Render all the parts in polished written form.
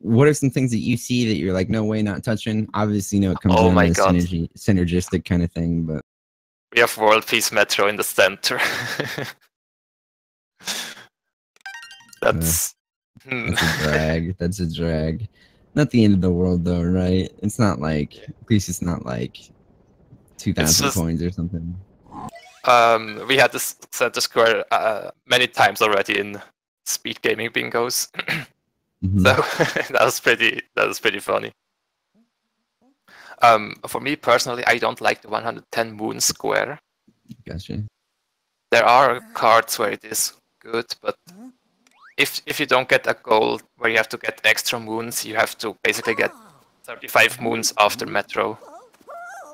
what are some things that you see that you're like, no way, not touching? Obviously, it comes Oh down my to god. synergistic kind of thing, but We have World Peace Metro in the center. That's a drag. That's a drag. Not the end of the world, though, right? It's not like, at least it's not like 2,000 coins or something. We had this center square many times already in speed gaming bingos. So that was pretty funny. For me personally, I don't like the 110 moon square. Gotcha. There are cards where it is good, but if you don't get a goal where you have to get extra moons, you have to basically get 35 moons after Metro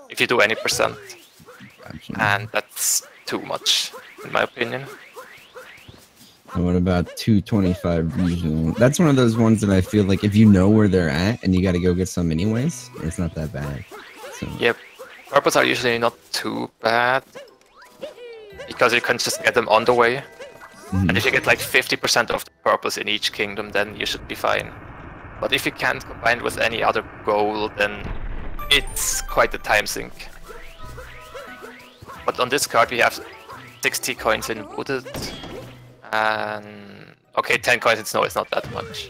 if you do any percent. Gotcha. And that's too much, in my opinion. And what about 225 regional? That's one of those ones that I feel like if you know where they're at and you got to go get some anyways, it's not that bad. So. Yep, purples are usually not too bad because you can just get them on the way. And if you get like 50% of the purples in each kingdom, then you should be fine. But if you can't combine it with any other goal, then it's quite a time sink. But on this card we have 60 coins in Wooded, and okay, 10 coins in Snow is not that much.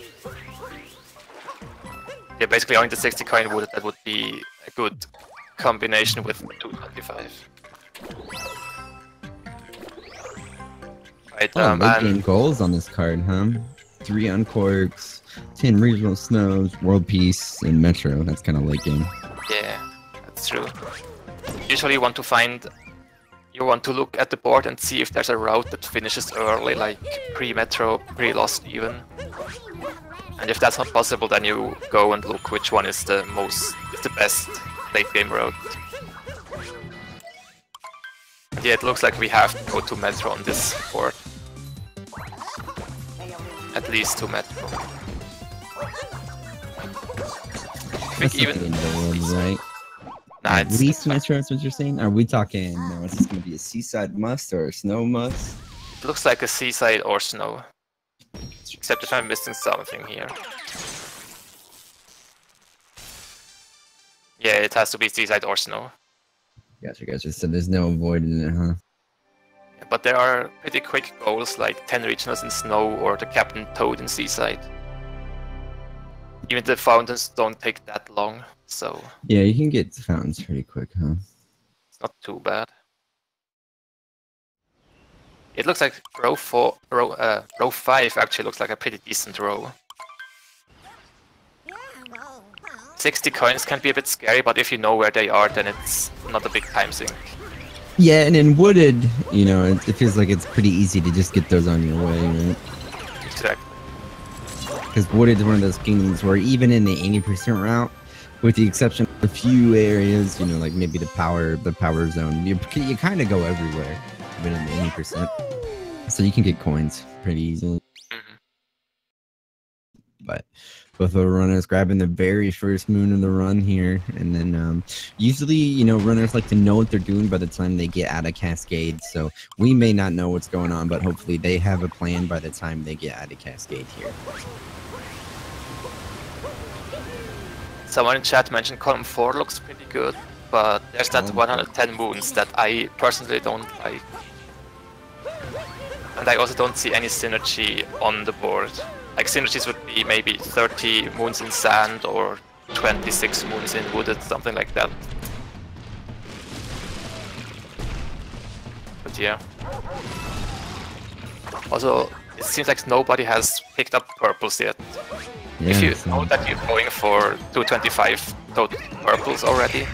Yeah, basically only the 60 coin Wooded, that would be a good combination with 225. Right, late game goals on this card, huh? 3 Uncorks, 10 regional snows, world peace, and metro. That's kind of late game. Yeah, that's true. Usually you want to look at the board and see if there's a route that finishes early, like pre-metro, pre-lost even. And if that's not possible, then you go and look which one is the best late game route. Yeah, it looks like we have to go to Metro on this board. At least to Metro. I think even the world, right? Nah, at least Metro, that's what you're saying? Are we talking, is this going to be a seaside must or a snow must? It looks like a seaside or snow. Except if I'm missing something here. Yeah, it has to be seaside or snow. Gotcha. So there's no avoiding it, huh? Yeah, but there are pretty quick goals like 10 regionals in snow or the Captain Toad in seaside. Even the fountains don't take that long, so... Yeah, you can get fountains pretty quick, huh? It's not too bad. It looks like row 5 actually looks like a pretty decent row. 60 coins can be a bit scary, but if you know where they are, then it's not a big time sink. Yeah, and in Wooded, it feels like it's pretty easy to just get those on your way, right? Exactly. Because Wooded is one of those kingdoms where even in the 80% route, with the exception of a few areas, like maybe the power zone, you kind of go everywhere, even in the 80%. So you can get coins pretty easily. But both of the runners grabbing the very first moon of the run here, and then usually runners like to know what they're doing by the time they get out of Cascade, so we may not know what's going on, but hopefully they have a plan by the time they get out of Cascade here. Someone in chat mentioned column 4 looks pretty good, but there's that 110 moons that I personally don't like. And I also don't see any synergy on the board. Like, synergies would be maybe 30 moons in sand or 26 moons in Wooded, something like that. But yeah. Also, it seems like nobody has picked up purples yet. Yeah, if you know that you're going for 225 total purples already,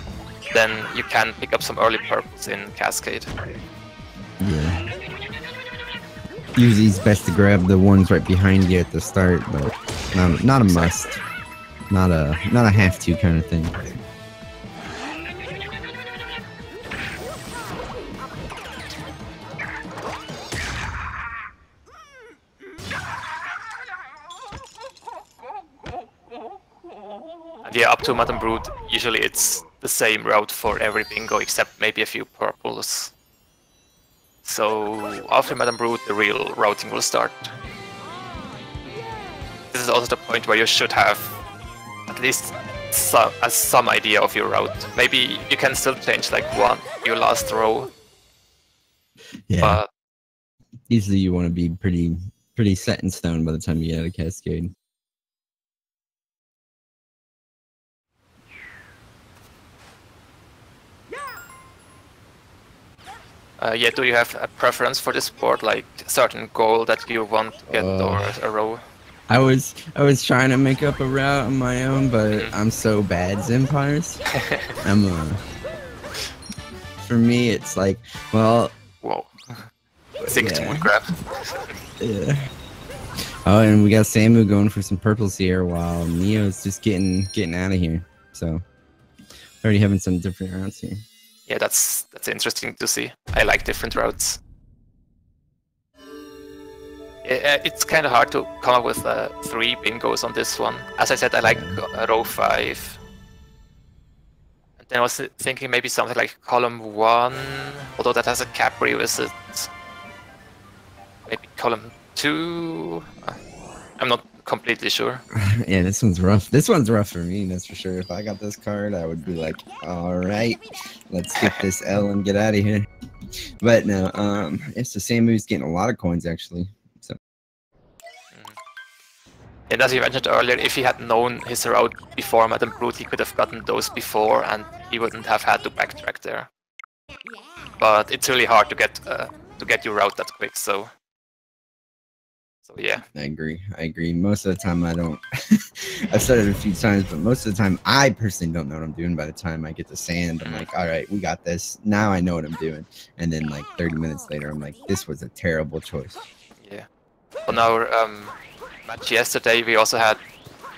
then you can pick up some early purples in Cascade. Yeah. Usually it's best to grab the ones right behind you at the start, but not a must. Not a have to kind of thing. And yeah, up to Madame Brood, usually it's the same route for every bingo except maybe a few purples. So after Madame Brood, the real routing will start. This is also the point where you should have at least some idea of your route. Maybe you can still change like your last row. Yeah. But usually you want to be pretty set in stone by the time you get out of Cascade. Yeah, do you have a preference for this sport, like a certain goal that you want to get or a row? I was trying to make up a route on my own, but I'm so bad at Empires. For me, it's like, well. Whoa. Think to grab. Yeah. Oh, and we got Samu going for some purples here, while Neo's just getting out of here. So, already having some different routes here. Yeah, that's interesting to see. I like different routes. It's kind of hard to come up with 3 bingos on this one. As I said, I like row 5. And then I was thinking maybe something like column 1, although that has a cap revisit. Maybe column 2. I'm not completely sure. Yeah, this one's rough. This one's rough for me, that's for sure. If I got this card, I would be like, all right, let's get this L and get out of here. But no, it's the same who's getting a lot of coins actually. So. And as you mentioned earlier, if he had known his route before Madame Brute, he could have gotten those before, and he wouldn't have had to backtrack there. But it's really hard to get your route that quick, so yeah. I agree. Most of the time I don't. I've said it a few times, but most of the time I personally don't know what I'm doing. By the time I get to sand, I'm like, all right, we got this. Now I know what I'm doing. And then like 30 minutes later, I'm like, this was a terrible choice. Yeah. On our match yesterday, we also had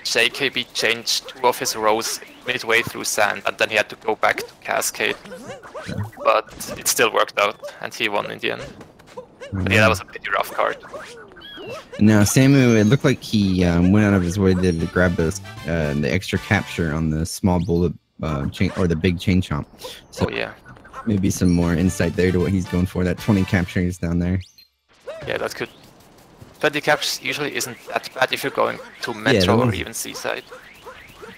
JKB change 2 of his rows midway through sand, and then he had to go back to Cascade. Yeah. But it still worked out, and he won in the end. But yeah, that was a pretty rough card. Now, Samu, it looked like he went out of his way to grab the extra capture on the small bullet chain, or the big chain chomp. So yeah, maybe some more insight there to what he's going for. That 20 captures down there. Yeah, that's good. 20 captures usually isn't that bad if you're going to Metro or even Seaside.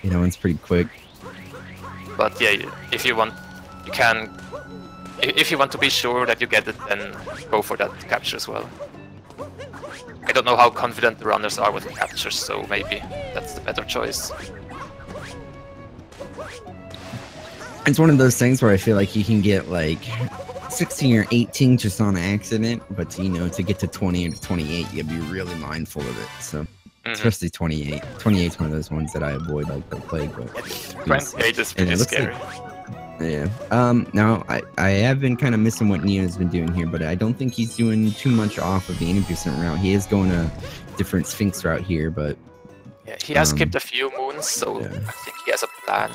Yeah, that one's pretty quick. But yeah, if you want, you can. If you want to be sure that you get it, then go for that capture as well. I don't know how confident the runners are with the captures, so maybe that's the better choice. It's one of those things where I feel like you can get like 16 or 18 just on accident, but you know, to get to 20 or to 28, you gotta be really mindful of it. So, especially 28. 28 is one of those ones that I avoid like the plague. But 28 is pretty scary. Yeah. Now I have been kind of missing what Neo's been doing here, but I don't think he's doing too much off of the 80% route. He is going a different Sphinx route here, but yeah, he has skipped a few moons, so yeah. I think he has a plan.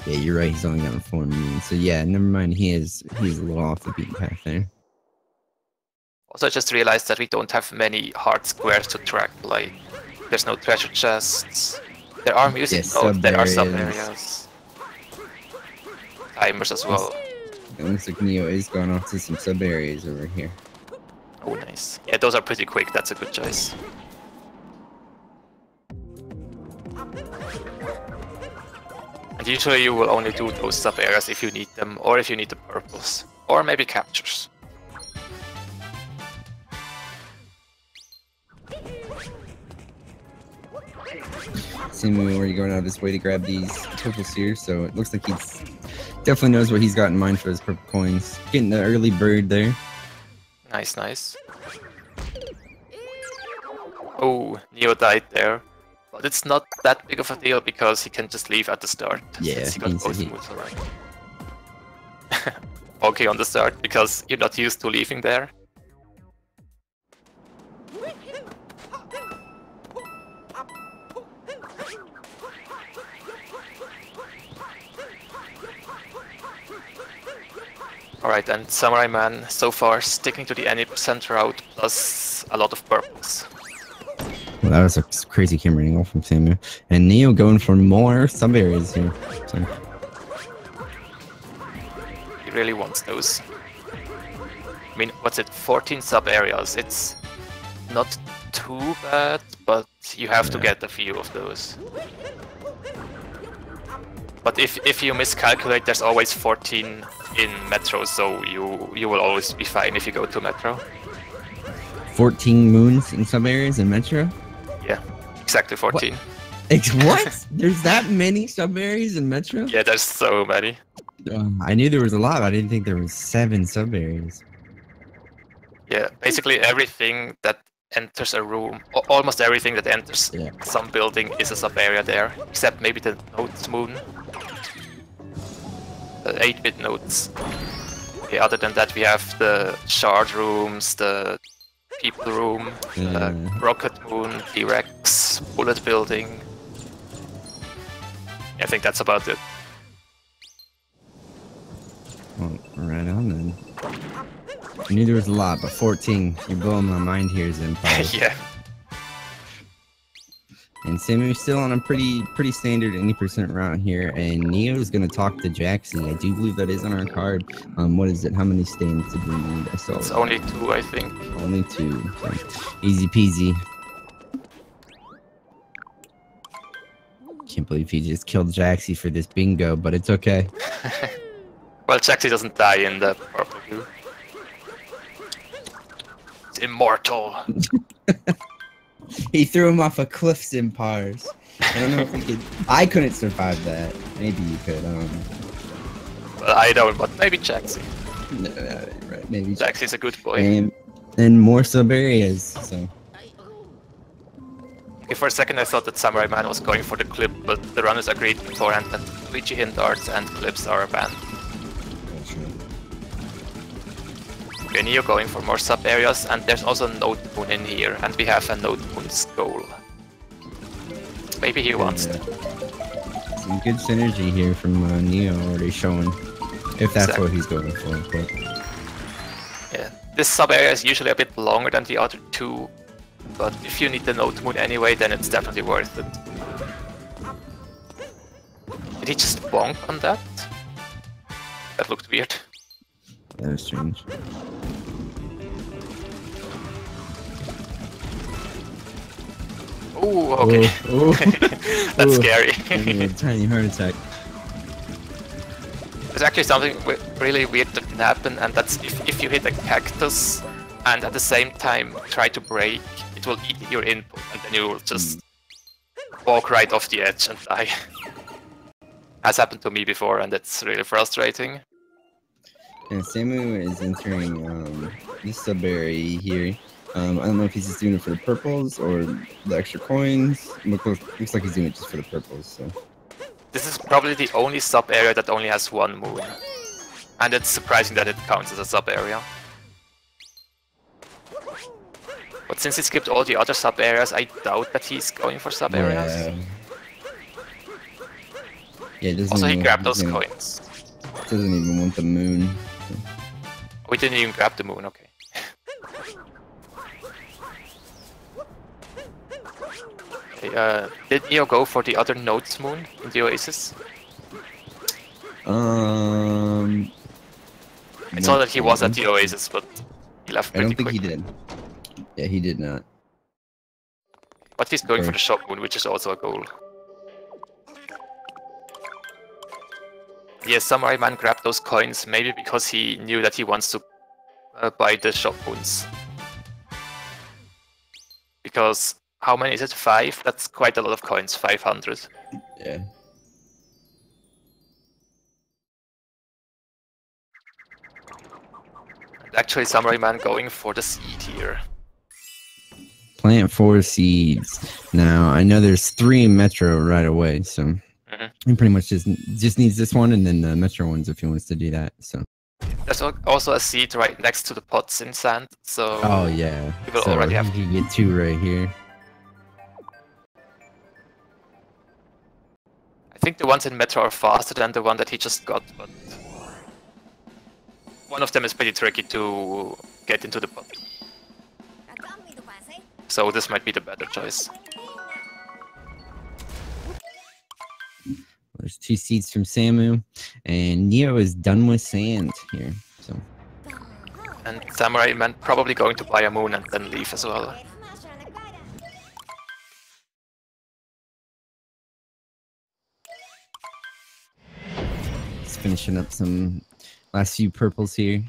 Yeah, you're right. He's only got 4 moons, so yeah, never mind. He's a little off the beaten path there. Also, I just realized that we don't have many hard squares to track. Like, there's no treasure chests. There are music notes, there are sub areas. Timers as well. It looks like Neo is going off to some sub areas over here. Oh, nice. Yeah, those are pretty quick, that's a good choice. And usually you will only do those sub areas if you need them, or if you need the purples. Or maybe captures. Seemingly already going out of his way to grab these purples here, so it looks like he's definitely knows what he's got in mind for his purple coins. Getting the early bird there. Nice, nice. Oh, Neo died there. But it's not that big of a deal because he can just leave at the start. Yeah, he got both moves already. Okay, on the start, because you're not used to leaving there. Alright, and Samura1man so far sticking to the 80% route plus a lot of purples. Well, that was a crazy camera angle from Samu. And Neo going for more sub areas here. So. He really wants those. I mean, what's it? 14 sub areas. It's not too bad, but you have to get a few of those. But if you miscalculate, there's always 14 in Metro, so you will always be fine if you go to Metro. 14 moons in some areas in Metro? Yeah, exactly 14. What? There's that many sub areas in Metro? Yeah, there's so many. I knew there was a lot, but I didn't think there was 7 sub areas. Yeah, basically everything that enters a room, almost everything that enters some building is a sub area there, except maybe the nodes moon. The 8-bit nodes. Okay, other than that we have the shard rooms, the people room, rocket moon, T-Rex, bullet building. I think that's about it. Well, right on then. I knew there was a lot, but 14. You're blowing my mind here, Zenpai. Yeah. And Samu's still on a pretty standard 80% route here, and Neo's gonna talk to Jaxi. I do believe that is on our card. What is it? How many stands did we need? I saw it's only 2, I think. Only 2. So easy peasy. Can't believe he just killed Jaxi for this bingo, but it's okay. Well, Jaxi doesn't die in the purple blue. It's immortal. He threw him off a cliff, Simpars. I don't know if he could. I couldn't survive that. Maybe you could. Well, I don't, but maybe Jaxi. No, right. Maybe Jaxi's a good boy. And more sub areas. So. Okay, for a second I thought that Samura1man was going for the clip, but the runners agreed beforehand that Luigi hint darts and clips are banned. Okay, Neo going for more sub areas, and there's also a node moon in here, and we have a node moon's goal. Maybe he wants to. Some good synergy here from Neo already showing, if that's what he's going for. But. Yeah, this sub area is usually a bit longer than the other 2, but if you need the node moon anyway, then it's definitely worth it. Did he just bonk on that? That looked weird. That was strange. Oh, okay. Oh, That's scary. A tiny heart attack. There's actually something really weird that can happen, and that's if you hit a cactus and at the same time try to break, it will eat your input, and then you will just walk right off the edge and die. Has happened to me before, and it's really frustrating. Yeah, Samu is entering this sub area here. I don't know if he's just doing it for the purples or the extra coins. Looks like he's doing it just for the purples. So. This is probably the only sub area that only has 1 moon, and it's surprising that it counts as a sub area. But since he skipped all the other sub areas, I doubt that he's going for sub areas. Yeah. Also, he grabbed those coins. Doesn't even want the moon. We didn't even grab the moon, okay. Okay, did Neo go for the other nodes moon in the Oasis? I saw that he was at the Oasis, but he left pretty quick. I don't think he did. Yeah, he did not. But he's going for the shop moon, which is also a goal. Yes, Samura1man grabbed those coins, maybe because he knew that he wants to buy the shop moons. Because, how many is it? 5? That's quite a lot of coins, 500. Yeah. And actually, Samura1man going for the seed here. Plant 4 seeds. Now, I know there's 3 in Metro right away, so... He pretty much just needs this one and then the Metro ones if he wants to do that. So there's also a seed right next to the pots in sand. So oh yeah, he will already have. You can get 2 right here. I think the ones in Metro are faster than the one that he just got, but one of them is pretty tricky to get into the pot. So this might be the better choice. There's 2 seeds from Samu, and Neo is done with sand here. So, and Samura1man probably going to buy a moon and then leave as well. finishing up some last few purples here.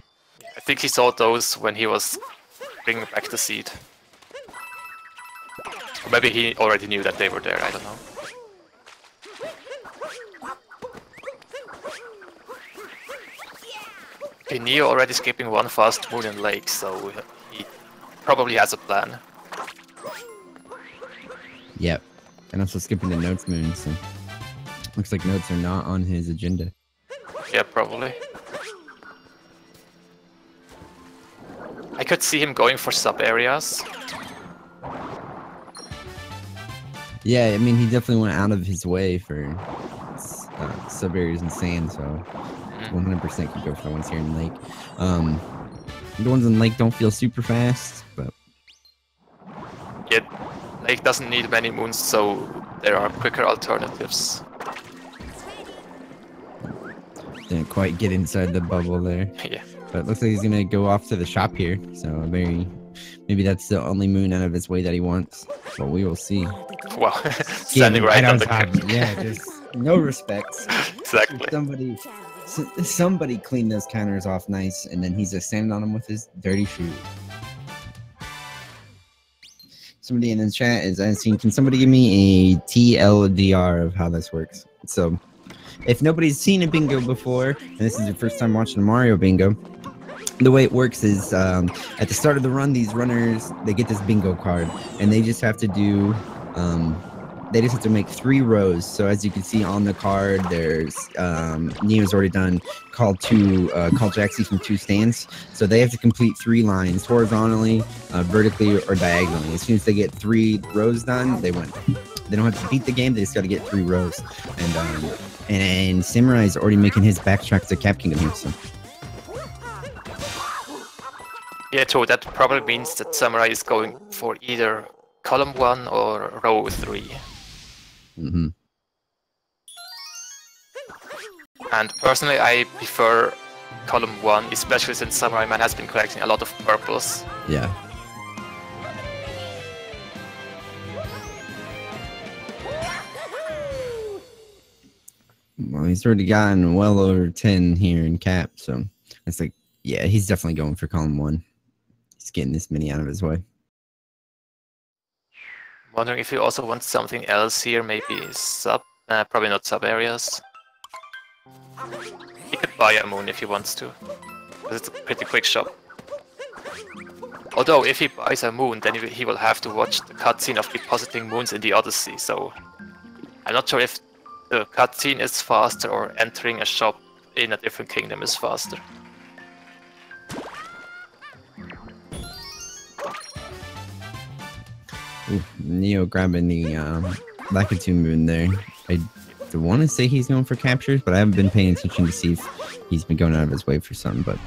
I think he saw those when he was bringing back the seed. Or maybe he already knew that they were there, I don't know. Okay, Neo already skipping one fast moon and lake, so he probably has a plan. Yep. And also skipping the notes moon, so looks like notes are not on his agenda. Yeah, probably. I could see him going for sub areas. Yeah, I mean, he definitely went out of his way for sub areas and sand, so 100% could go for the ones here in Lake. The ones in Lake don't feel super fast, but Yeah, Lake doesn't need many moons, so there are quicker alternatives. didn't quite get inside the bubble there. Yeah. But it looks like he's gonna go off to the shop here, so maybe that's the only moon out of his way that he wants. But we will see. Wow, standing right on the top. Yeah, just no respects. Exactly. Somebody cleaned those counters off nice, and then he's just standing on them with his dirty shoe. Somebody in the chat is asking, can somebody give me a TLDR of how this works? So, if nobody's seen a bingo before, and this is your first time watching a Mario bingo, the way it works is at the start of the run, these runners, they get this bingo card, and they just have to do, they just have to make 3 rows. So as you can see on the card, there's Neo's already done call Jaxie from 2 stands. So they have to complete 3 lines horizontally, vertically, or diagonally. As soon as they get 3 rows done, they win. They don't have to beat the game; they just got to get 3 rows. And Samurai is already making his backtrack to Cap Kingdom here. So. Yeah, true. That probably means that Samurai is going for either column 1 or row 3. Mm-hmm. And personally, I prefer column 1, especially since Samura1man has been collecting a lot of purples. Yeah. Well, he's already gotten well over 10 here in Cap, so it's like, yeah, he's definitely going for column 1. He's getting this many out of his way. Wondering if he also wants something else here, maybe sub, probably not sub areas. He could buy a moon if he wants to, because it's a pretty quick shop. Although if he buys a moon, then he will have to watch the cutscene of depositing moons in the Odyssey, so I'm not sure if the cutscene is faster or entering a shop in a different kingdom is faster. Ooh, Neo grabbing the Lakitu moon there. I want to say he's going for captures, but I haven't been paying attention to see if he's been going out of his way for something. But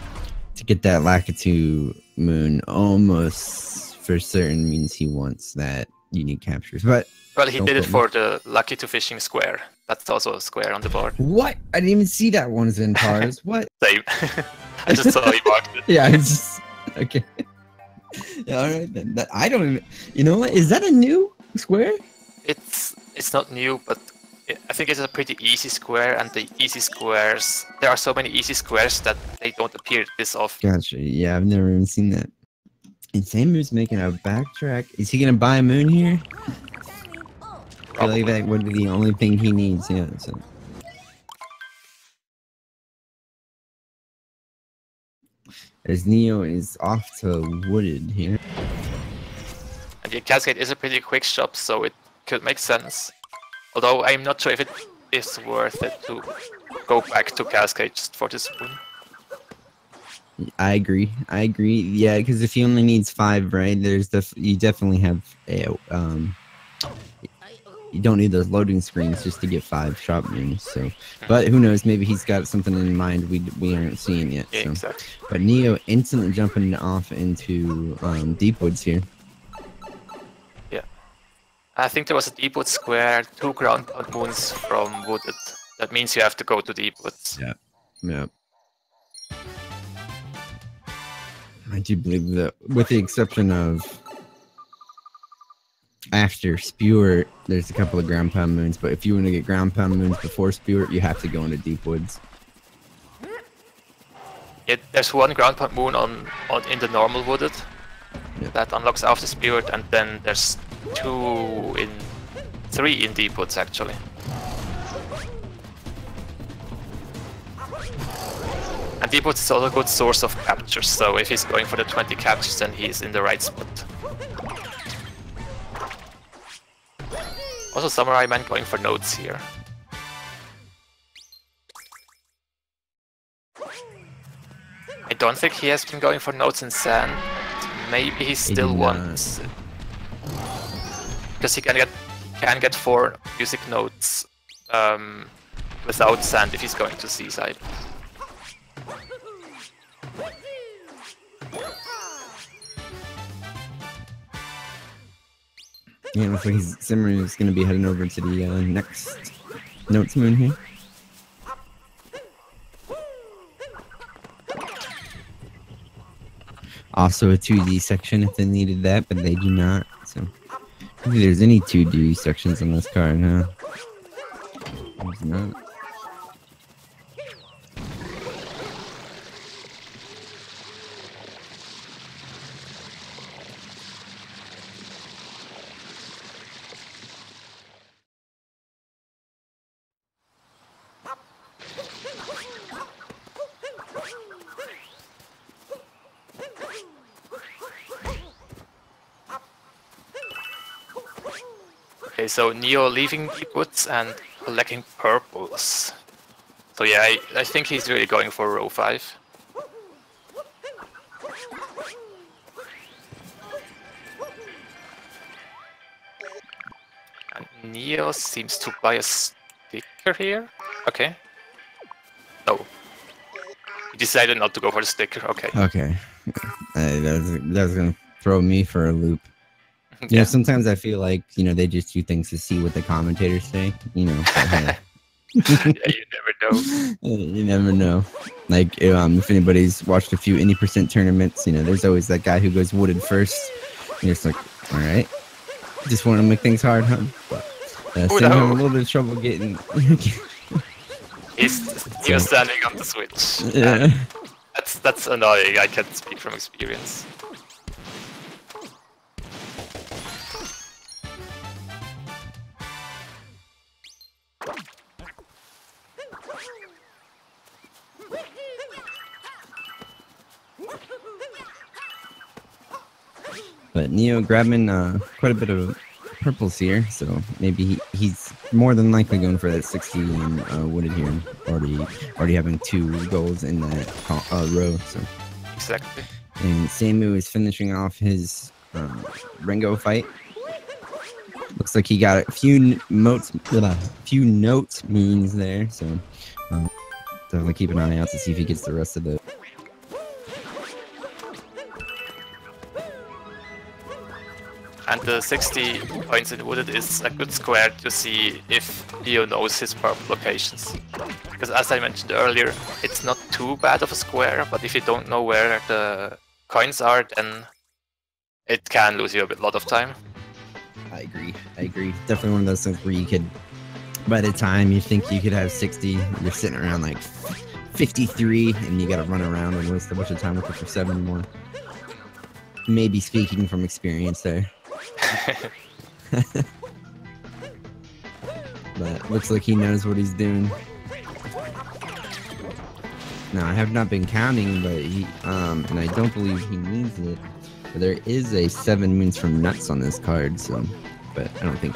to get that Lakitu moon almost for certain means he wants that unique captures. But well, he did it for the Lakitu fishing square. That's also a square on the board. What? I didn't even see that one's in cars. What? Same. I just saw he marked it. Yeah, it's just okay. Yeah, all right then. I don't even. You know what? Is that a new square? It's not new, but I think it's a pretty easy square, and the easy squares, there are so many easy squares that they don't appear this often. Gotcha. Yeah, I've never even seen that. And Samu's making a backtrack. Is he gonna buy a moon here? I feel like that would be the only thing he needs. Yeah. So. As Neo is off to Wooded here. And the Cascade is a pretty quick shop, so it could make sense. Although I'm not sure if it is worth it to go back to Cascade just for this moon. I agree. Yeah, because if he only needs 5, right? You definitely have a you don't need those loading screens just to get 5 shop moons. So, but who knows? Maybe he's got something in mind we aren't seeing yet. Yeah, so. exactly. But Neo instantly jumping off into Deep Woods here. Yeah, I think there was a Deep Woods square, 2 ground pound moons from Wooded. That means you have to go to Deep Woods. Yeah. Yeah. I do believe that, with the exception of after Spewer, there's a couple of ground pound moons, but if you want to get ground pound moons before Spewer, you have to go into Deep Woods. there's one ground point moon on in the normal wooded that unlocks after spirit, and then there's three in deep woods actually. And deep woods is also a good source of captures, so if he's going for the 20 captures, then he's in the right spot. Also, Samura1man going for nodes here. I don't think he has been going for nodes in sand. Maybe he still wants, because he can get 4 music notes without sand if he's going to seaside. Yeah, looks like Samura is going to be heading over to the next notes moon here. Also a 2D section if they needed that, but they do not. So maybe there's any 2D sections on this card, huh? There's not. Okay, so Neo leaving deep woods and collecting purples. So yeah, I think he's really going for row 5. And Neo seems to buy a sticker here. Okay. No. He decided not to go for the sticker, okay. Okay. That's going to throw me for a loop. You know, sometimes I feel like, you know, they just do things to see what the commentators say, you know. But, yeah, you never know. You never know. Like, if anybody's watched a few any percent tournaments, you know, there's always that guy who goes wooded first. And you're just like, all right. Just want to make things hard, huh? But still having a little bit of trouble getting... He's standing on the switch. Yeah. That's annoying, I can speak from experience. But Neo grabbing quite a bit of purples here, so maybe he's more than likely going for that 60 and wooded here. Already having 2 goals in that row. So exactly. And Samu is finishing off his Rengo fight. Looks like he got a few notes moons there, so definitely keep an eye out to see if he gets the rest of the. And the 60 points in wooded is a good square to see if Neo knows his purple locations. Because as I mentioned earlier, it's not too bad of a square, but if you don't know where the coins are, then it can lose you a lot of time. I agree. Definitely one of those things where you could, by the time you think you could have 60, you're sitting around like 53, and you gotta run around and waste a bunch of time looking for 7 more. Maybe speaking from experience there. But looks like he knows what he's doing. Now I have not been counting, but he and I don't believe he needs it. But there is a 7 moons from nuts on this card, so but I don't think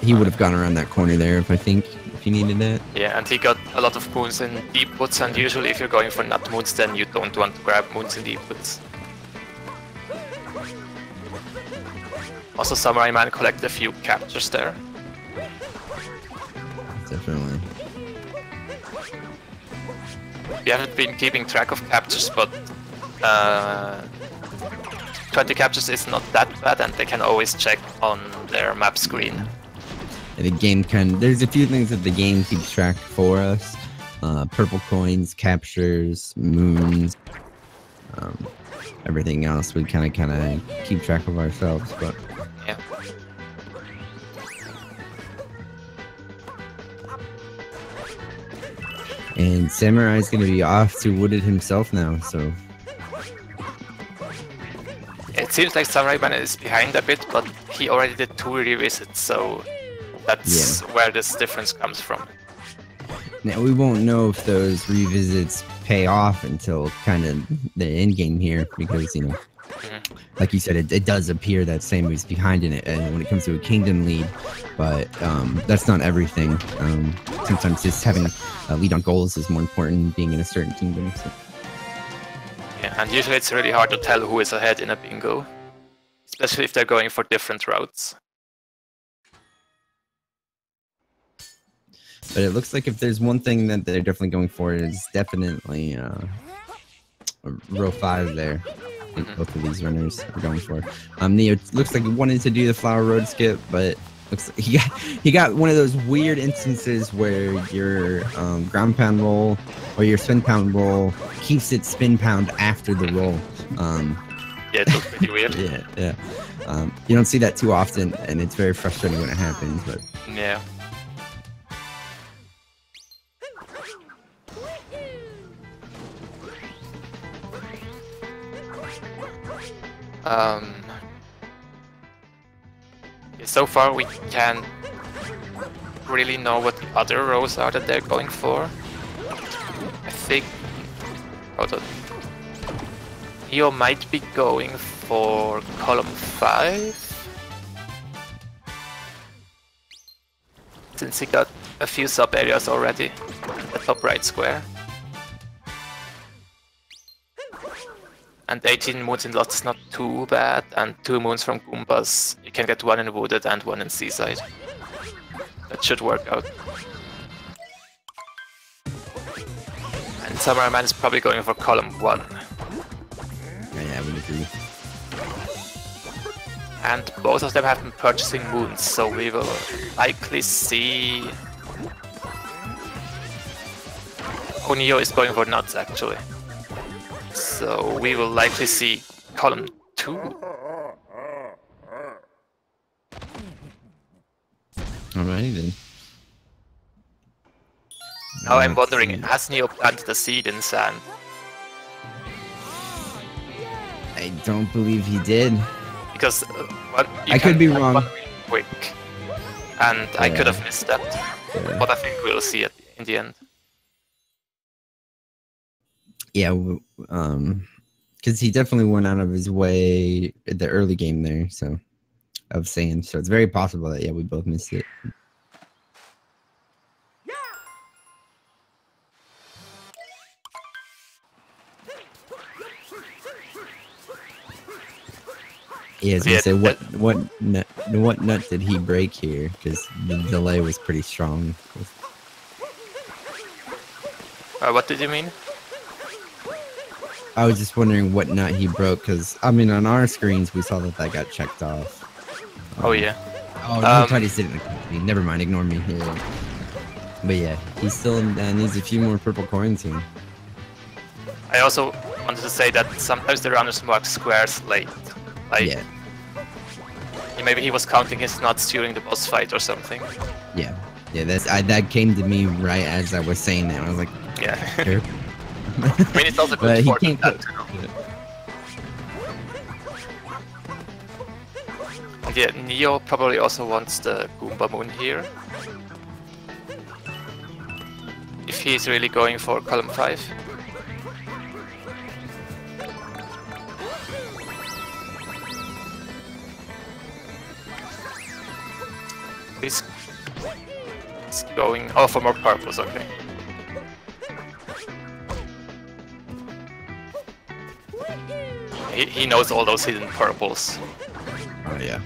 he would have gone around that corner there if he needed that. Yeah, and he got a lot of moons in deep woods, and usually if you're going for nut moons, then you don't want to grab moons in deep woods. Also, Samura1man collected a few captures there. Definitely. We haven't been keeping track of captures, but 20 captures is not that bad, and they can always check on their map screen. And the game there's a few things that the game keeps track for us. Purple coins, captures, moons, everything else we kind of keep track of ourselves, but yeah. And Samurai's going to be off to Wooded himself now, so... It seems like Samura1man is behind a bit, but he already did 2 revisits, so that's where this difference comes from. Now, we won't know if those revisits pay off until kind of the end game here, because, you know, like you said, it does appear that Samu's behind in it when it comes to a kingdom lead, but that's not everything. Sometimes just having a lead on goals is more important than being in a certain kingdom. So. Yeah, and usually it's really hard to tell who is ahead in a bingo, especially if they're going for different routes. But it looks like if there's one thing that they're definitely going for, is definitely row 5 there. I think both of these runners are going for. Neo looks like he wanted to do the flower road skip, but looks like he got one of those weird instances where your ground pound roll or your spin pound roll keeps its spin pound after the roll. Yeah, it looks pretty weird. Yeah. You don't see that too often, and it's very frustrating when it happens. But yeah. So far we can't really know what the other rows are that they're going for. I think... Hold on. Neo might be going for column 5. Since he got a few sub areas already in the top right square. And 18 moons in lots is not too bad, and 2 moons from Goombas. You can get 1 in Wooded and 1 in Seaside. That should work out. And Samura1man is probably going for column 1. yeah, I would agree. And both of them have been purchasing moons, so we will likely see... Oh, Neo is going for nuts actually. So we will likely see column 2. Alrighty then. Now I'm wondering, has Neo planted a seed in sand? I don't believe he did. Because I could be wrong. Really quick, and I could have missed that. Yeah. But I think we'll see it in the end. Yeah, because he definitely went out of his way at the early game there, so of saying so it's very possible that we both missed it. Yeah, I was gonna say what nut did he break here? Because the delay was pretty strong. What did you mean? I was just wondering what nut he broke, because I mean on our screens we saw that got checked off. Oh yeah. Oh, no, he did it in the company. Never mind, ignore me. Yeah. But yeah, he still needs a few more purple coins here. I also wanted to say that sometimes the runners mark squares late. Like, maybe he was counting his nuts during the boss fight or something. Yeah, that came to me right as I was saying that. I was like, yeah. Sure. I mean, it's also good for that too. And yeah, Neo probably also wants the Goomba Moon here. If he's really going for column 5. He's going... Oh, for more purples, okay. He knows all those hidden purples. Oh yeah.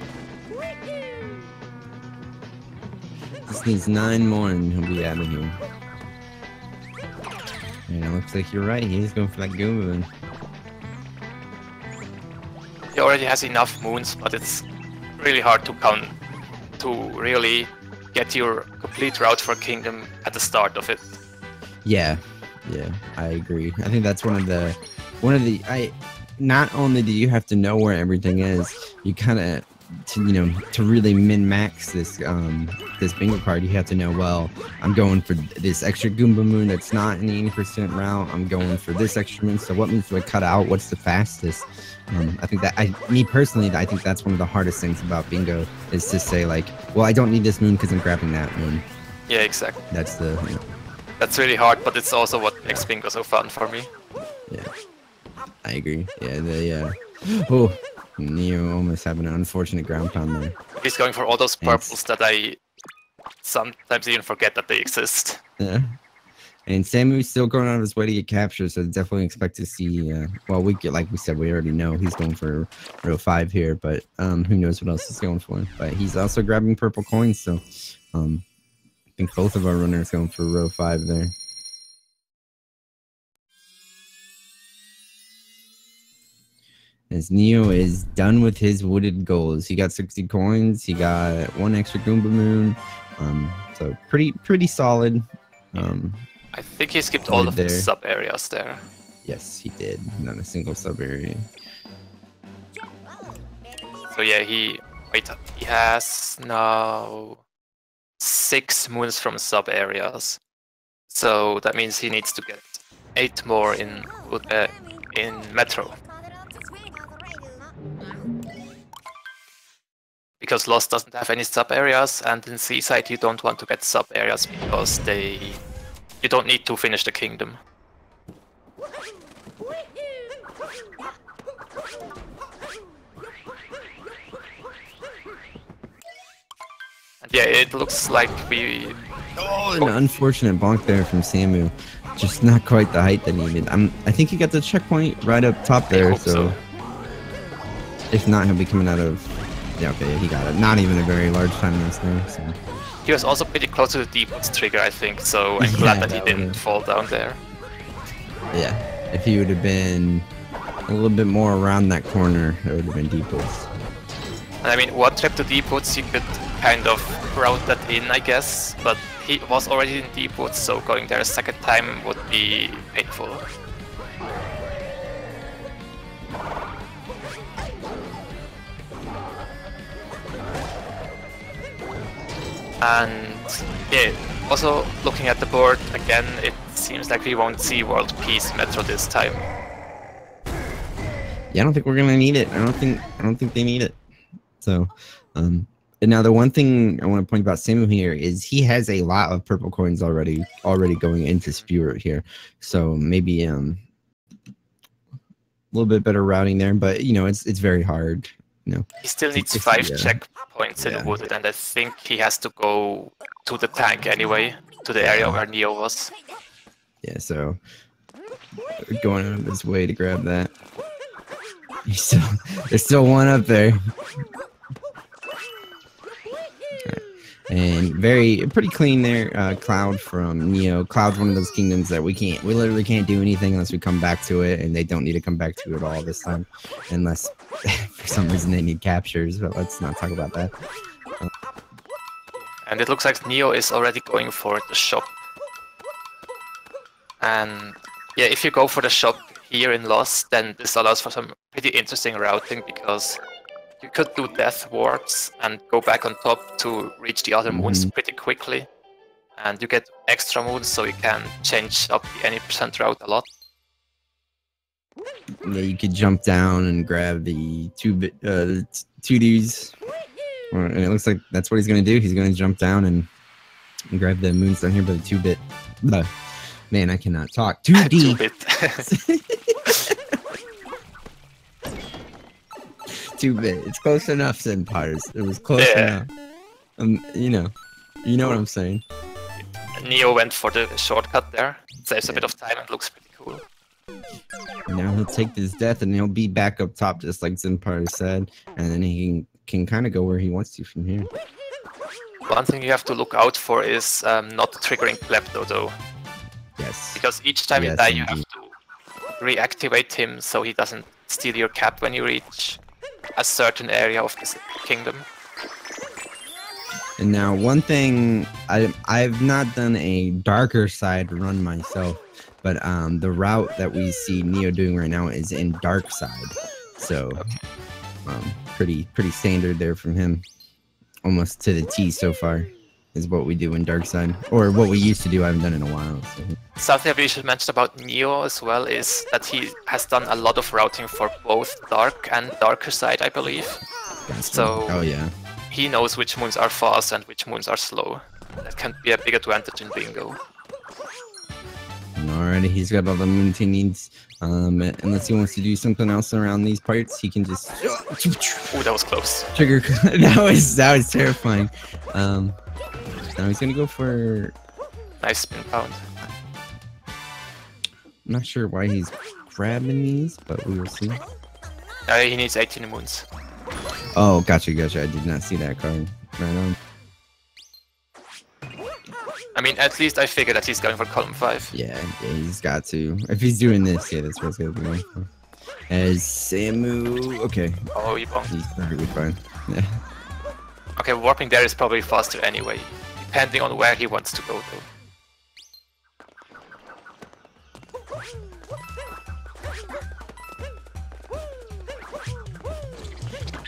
This needs 9 more and he'll be out of here. And it looks like you're right, he's going for that Goomba Moon. He already has enough moons, but it's really hard to count, to really get your complete route for Kingdom at the start of it. Yeah, I agree. I think that's one of the not only do you have to know where everything is, you kind of to really min-max this bingo card, you have to know, well, I'm going for this extra Goomba Moon that's not in the 80% route. I'm going for this extra moon. So what moons do I cut out? What's the fastest? I think that me personally, I think that's one of the hardest things about bingo is to say like, well, I don't need this moon because I'm grabbing that moon. Yeah, exactly. That's the. That's really hard, but it's also what makes bingo so fun for me. Yeah, I agree. Yeah, oh, Neo almost having an unfortunate ground pound there. He's going for all those purples that I sometimes even forget that they exist. Yeah. And Samu's still going out of his way to get captured, so definitely expect to see. Well, like we said, we already know he's going for row 5 here, but who knows what else he's going for? But he's also grabbing purple coins, so I think both of our runners going for row 5 there. As Neo is done with his wooded goals, he got 60 coins. He got 1 extra Goomba Moon, so pretty solid. I think he skipped all of the sub areas there. Yes, he did. Not a single sub area. So yeah, he has now 6 moons from sub areas. So that means he needs to get 8 more in Metro. Because Lost doesn't have any sub areas, and in Seaside you don't want to get sub areas because you don't need to finish the kingdom. And yeah, it looks like we... Oh, an unfortunate bonk there from Samu. Just not quite the height that needed. I think he got the checkpoint right up top there, so... If not, he'll be coming out of... Yeah, okay, he got it. Not even a very large time loss there, so... He was also pretty close to the deepwood's trigger, I think, so I'm glad that he didn't fall down there. Yeah, if he would have been a little bit more around that corner, it would have been deepwoods. I mean, one trip to deepwoods, you could kind of route that in, I guess, but he was already in deepwoods, so going there a second time would be painful. And yeah, also looking at the board again, it seems like we won't see World Peace Metro this time. Yeah, I don't think we're gonna need it. I don't think they need it. So, and now the one thing I want to point about Samu here is he has a lot of purple coins already going into Spirit here. So maybe a little bit better routing there, but you know it's very hard. You know, he still needs 5 checkpoints in Wooded, and I think he has to go to the tank anyway, to the area where Neo was. Yeah, so going out of his way to grab that. There's still one up there. And pretty clean there. Cloud from Neo. Cloud's one of those kingdoms that we literally can't do anything unless we come back to it, and they don't need to come back to it at all this time, unless for some reason they need captures. But let's not talk about that. And it looks like Neo is already going for the shop. And yeah, if you go for the shop here in Lost, then this allows for some pretty interesting routing because you could do death wards and go back on top to reach the other moons pretty quickly. And you get extra moons, so you can change up the any percent route a lot. Yeah, you could jump down and grab the 2Ds. And it looks like that's what he's going to do. He's going to jump down and grab the moons down here by the 2-bit. Man, I cannot talk. 2D! 2-bit. It's close enough, Senpires. It was close enough. You know what I'm saying. Neo went for the shortcut there. It saves a bit of time and looks pretty cool. Now he'll take this death and he'll be back up top just like Zenpire said. And then he can kind of go where he wants to from here. One thing you have to look out for is not triggering Klepto though. Yes. Because each time you die you have to reactivate him so he doesn't steal your cap when you reach a certain area of this kingdom. And now one thing, I've not done a darker side run myself, but the route that we see Neo doing right now is in dark side. So Pretty standard there from him. Almost to the T so far is what we do in Dark Side, or what we used to do. I haven't done in a while. So. Something we should mention about Neo as well is that he has done a lot of routing for both Dark and Darker Side, I believe. Gotcha. So oh yeah, he knows which moons are fast and which moons are slow. That can be a big advantage in Bingo. And already he's got all the moons he needs. Unless he wants to do something else around these parts, he can just. Oh, that was close. Trigger. that was terrifying. Now he's gonna go for. Nice spin pound. I'm not sure why he's grabbing these, but we will see. He needs 18 moons. Oh, gotcha. I did not see that card. Right on. I mean, at least I figured that he's going for column 5. Yeah, he's got to. If he's doing this, yeah, that's what he's gonna be going for. As Samu, okay. Oh, he bonked. He's perfectly fine. Yeah. Okay, warping there is probably faster anyway, depending on where he wants to go though.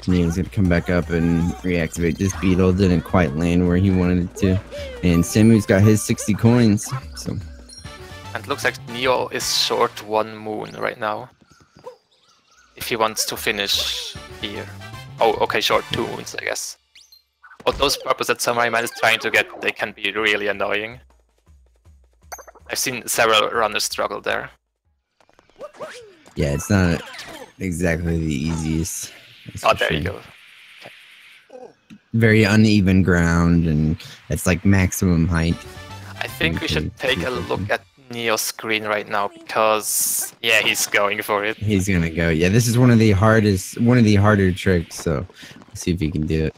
Neo's gonna come back up and reactivate this beetle. Didn't quite land where he wanted it to. And Samu's got his 60 coins. So. And it looks like Neo is short 1 moon right now. If he wants to finish here. Oh, okay, short 2 moons, I guess. But those purples that Samura1man is trying to get, they can be really annoying. I've seen several runners struggle there. Yeah, it's not exactly the easiest. Oh, there you go. Okay. Very uneven ground, and it's like maximum height. I think we should take a look at Neo's screen right now because, yeah, he's going for it. He's gonna go. Yeah, this is one of the harder tricks. So, let's see if he can do it.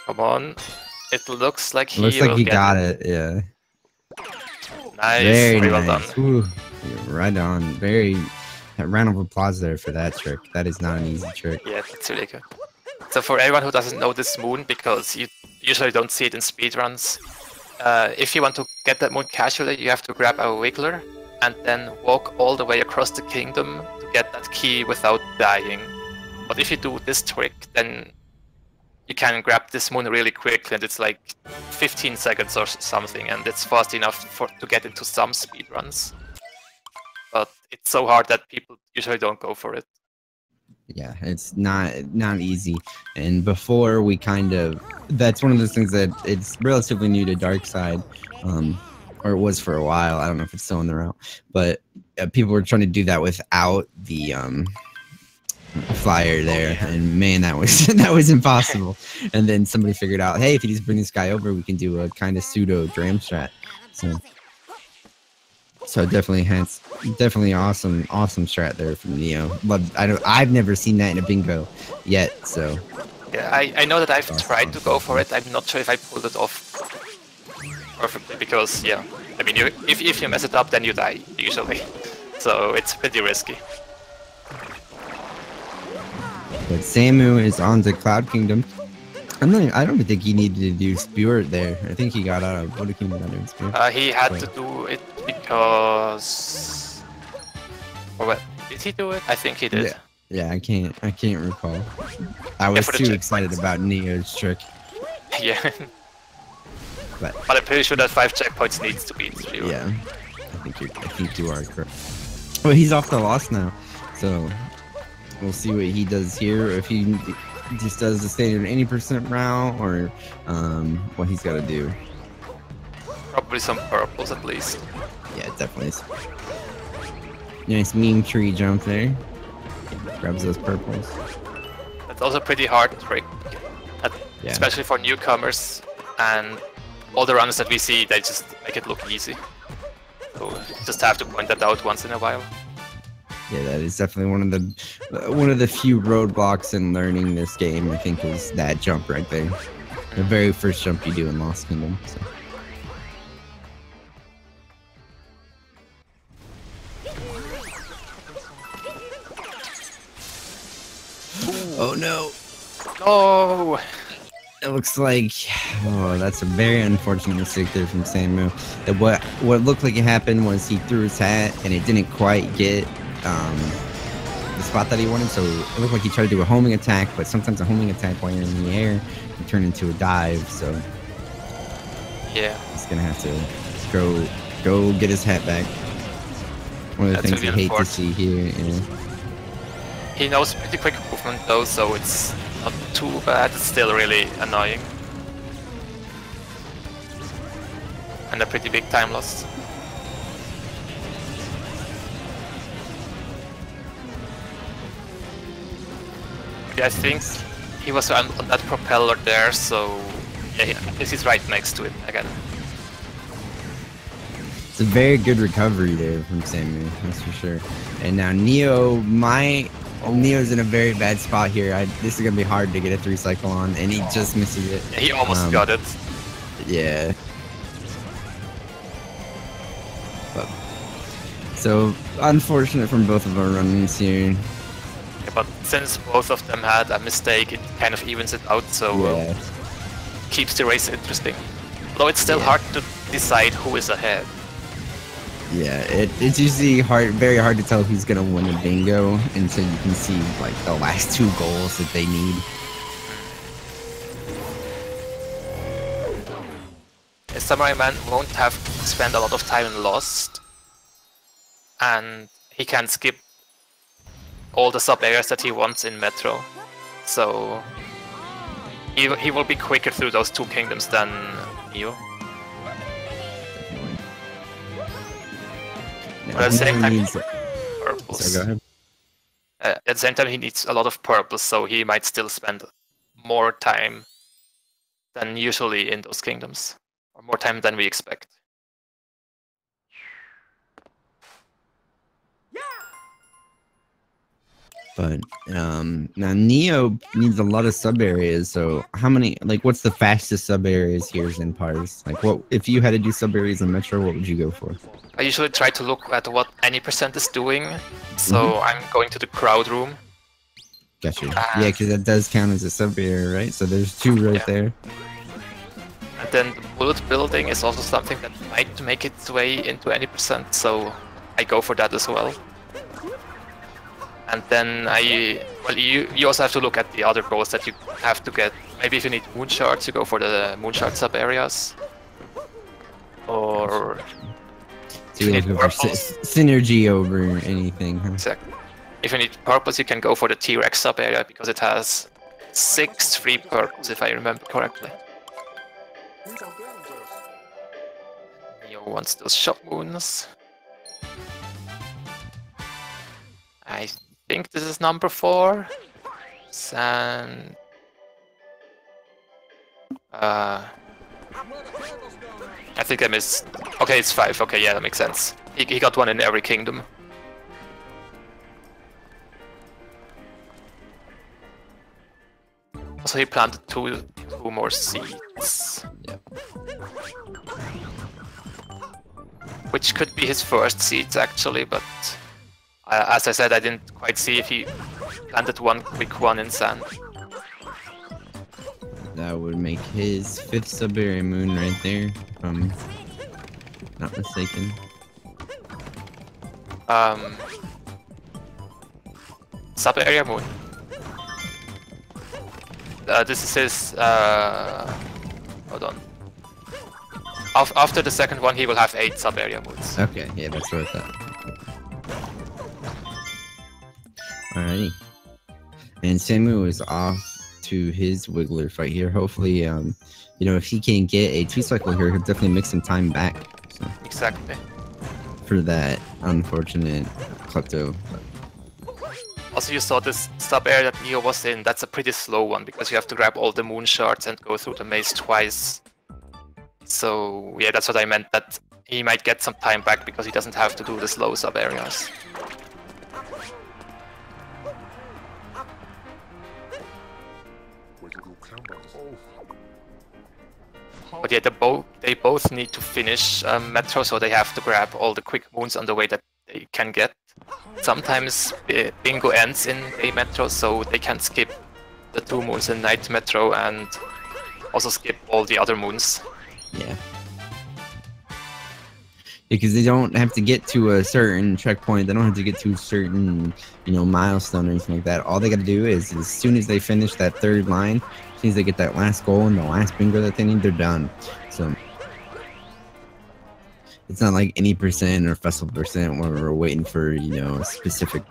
Come on. It looks like he got it. Yeah. Nice. Very well nice. done. Ooh, you're right on. A round of applause there for that trick. That is not an easy trick. Yeah, that's really good. So for everyone who doesn't know this moon, because you usually don't see it in speedruns, if you want to get that moon casually, you have to grab a wiggler and then walk all the way across the kingdom to get that key without dying. But if you do this trick, then you can grab this moon really quickly, and it's like 15 seconds or something, and it's fast enough to get into some speedruns. But it's so hard that people usually don't go for it. Yeah, it's not easy. And before we that's one of those things that it's relatively new to Dark Side, or it was for a while. I don't know if it's still in the route, but people were trying to do that without the flyer there, and man, that was impossible. And then somebody figured out, hey, if you just bring this guy over, we can do a kind of pseudo dram strat. So definitely awesome strat there from Neo. But I've never seen that in a bingo yet. So yeah, I know that I've tried to go for it. I'm not sure if I pulled it off perfectly because yeah, I mean if you mess it up, then you die usually. So it's pretty risky. But Samu is on to Cloud Kingdom. I don't think he needed to do Spirit there. I think he got out of Voodoo Kingdom under Spirit. He had to do it because. Or what? Did he do it? I think he did. Yeah, I can't recall. I was too excited about Neo's trick. Yeah. But I'm pretty sure that 5 checkpoints needs to be 3. Yeah, I think you are correct. Well, he's off the loss now, so we'll see what he does here. If he just does the standard 80% route, or what he's got to do. Probably some purples at least. Yeah, definitely is. Nice meme tree jump there. Grabs those purples. That's also a pretty hard trick, especially for newcomers, and all the runners that we see, they just make it look easy. So just have to point that out once in a while. Yeah, that is definitely one of the few roadblocks in learning this game. I think is that jump right there, the very first jump you do in Lost Kingdom. So. Oh no! Oh! It looks like, oh, that's a very unfortunate mistake there from Samu. That what looked like it happened was he threw his hat and it didn't quite get the spot that he wanted. So it looked like he tried to do a homing attack, but sometimes a homing attack while you're in the air can turn into a dive. So yeah, he's gonna have to go get his hat back. One of the things really I hate to see here. Yeah. He knows pretty quick movement though, so it's not too bad. It's still really annoying. And a pretty big time loss. Yeah, I think he was on that propeller there, so yeah, this is right next to it again. It's a very good recovery there from Samu, that's for sure. And now Neo's in a very bad spot here. This is gonna be hard to get a 3-cycle on, and he just misses it. Yeah, he almost got it. Yeah. But, so unfortunate from both of our runners here. Yeah, but since both of them had a mistake, it kind of evens it out, so keeps the race interesting. Although it's still hard to decide who is ahead. Yeah, it's usually very hard to tell who's gonna win a bingo until you can see like the last 2 goals that they need. Samura1man won't have to spend a lot of time in Lost, and he can skip all the sub areas that he wants in Metro, so he will be quicker through those 2 kingdoms than Neo. But at the same time, purples. So go ahead. At the same time, he needs a lot of purples, so he might still spend more time than usually in those kingdoms, or more time than we expect. But now Neo needs a lot of sub areas. So how many? Like, what's the fastest sub areas here in Pars? Like, what if you had to do sub areas in Metro? What would you go for? I usually try to look at what any percent is doing. So I'm going to the crowd room. Gotcha. Yeah, because that does count as a sub area, right? So there's 2 right there. And then the bullet building is also something that might make its way into any percent. So I go for that as well. And then you also have to look at the other goals that you have to get. Maybe if you need moon shards, you go for the moon shard sub areas. Or so you go for synergy over anything. Huh? Exactly. If you need purples, you can go for the T-Rex sub area because it has 6 free purples, if I remember correctly. Neo wants those shop moons. I think this is number 4. And I think I missed. Okay, it's 5. Okay, yeah, that makes sense. He got 1 in every kingdom. So he planted two more seeds. Yeah. Which could be his first seeds actually, but as I said, I didn't quite see if he planted 1 quick one in sand. That would make his 5th sub-area moon right there, if I'm not mistaken. Sub-area moon. This is his, hold on. After the second one, he will have 8 sub-area moons. Okay, yeah, that's what I thought. Alrighty. And Samu is off to his Wiggler fight here. Hopefully, you know, if he can get a 2-cycle here, he'll definitely make some time back. So, exactly. For that unfortunate Klepto. Also, you saw this sub-area that Neo was in. That's a pretty slow one, because you have to grab all the moon shards and go through the maze twice. So, yeah, that's what I meant, that he might get some time back, because he doesn't have to do the slow sub-areas. But yeah, they both need to finish Metro, so they have to grab all the quick moons on the way that they can get. Sometimes Bingo ends in a Metro, so they can skip the 2 moons in Night Metro and also skip all the other moons. Yeah. Because they don't have to get to a certain checkpoint. They don't have to get to a certain, milestone or anything like that. All they got to do is, as soon as they finish that third line, as soon as they get that last goal and the last bingo that they need, they're done. So it's not like any percent or festival percent where we're waiting for, a specific,